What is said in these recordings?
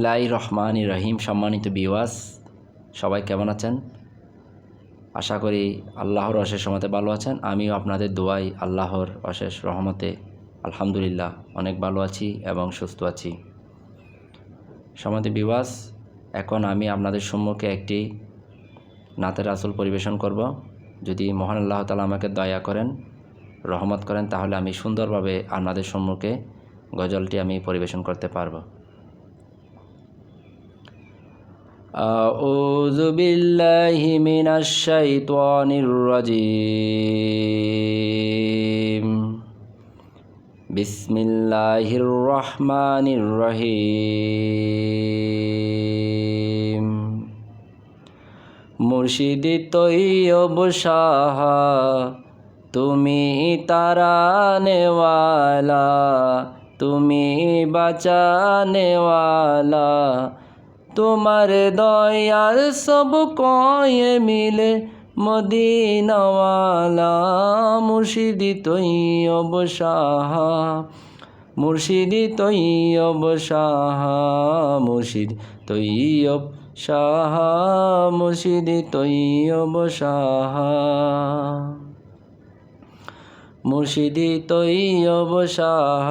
বিসমিল্লাহির রহমানির রহিম। সম্মানিত ভিউয়ার্স, সবাই কেমন আছেন? আশা করি আল্লাহর অশেষ রহমতে ভালো আছেন। আমিও আপনাদের দোয়ায় আল্লাহর অশেষ রহমতে আলহামদুলিল্লাহ অনেক ভালো আছি এবং সুস্থ আছি। সম্মানিত ভিউয়ার্স, এখন আমি আপনাদের সম্মুখে একটি নাতে রাসূল পরিবেশন করব। যদি মহান আল্লাহ তাআলা আমাকে দয়া করেন, রহমত করেন, তাহলে আমি সুন্দরভাবে আপনাদের সম্মুখে গজলটি আমি পরিবেশন করতে পারব। আউযু বিল্লাহি মিনাশ শাইতানির রাজিম। বিসমিল্লাহির রহমানির রহিম। মুর্শিদি তৈয়ব শাহ তুমি তারানেওয়ালা, তুমি বাঁচানেওয়ালা, তোমার দয়ার সব কয়ে মিলে মদিনাওয়ালা। মুর্শিদি তৈয়ব শাহ, মুর্শিদি তৈয়ব শাহ, মুর্শিদ তৈয়ব শাহ, মুর্শিদি তৈয়ব শাহ। মুর্শিদি তৈয়ব শাহ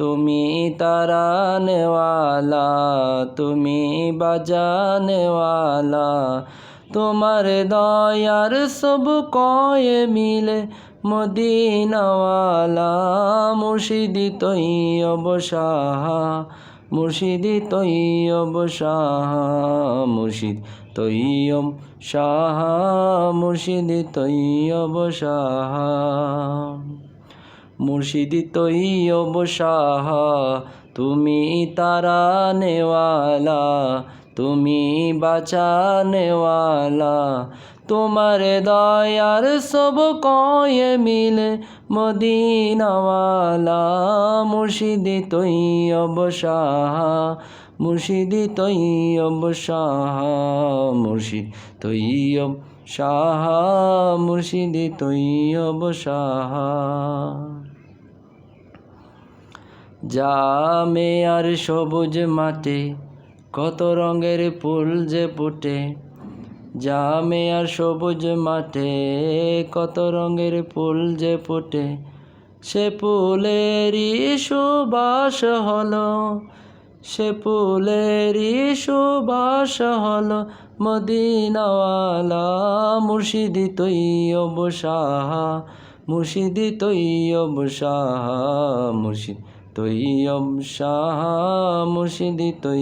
তুমি তারানেওয়ালা, তুমি বাজানেওয়ালা, তোমার দয়ার সব কয়ে মিলে মদিনাওয়ালা। মুর্শিদি তৈয়ব শাহ, মুর্শিদি তৈয়ব শাহ, মুর্শিদ তৈয়ব শাহ, মুর্শিদি তৈয়ব শাহ। মুর্শিদি তৈয়ব শাহ তুমি তারানেওয়ালা, তুমি বাঁচানেওয়ালা, তোমার দয়ার সব কয়ে মিলে মদিনাওয়ালা। মুর্শিদি তৈয়ব শাহ, মুর্শিদি তৈয়ব শাহ, মুর্শিদ তৈয়ব শাহ, মুর্শিদি তৈয়ব শাহ। জামে আর সবুজ মাঠে কত রঙের ফুল যে ফুটে, জামে আর সবুজ মাঠে কত রঙের ফুল যে ফুটে, সে ফুলেরই সুবাস হলো, সে ফুলেরই সুবাস হলো মদিনাওয়ালা। মুর্শিদি তৈয়ব শাহ, মুর্শিদি তৈয়ব শাহ, মুর্শিদ তৈয়ব শাহ, মুর্শিদি তৈয়ব।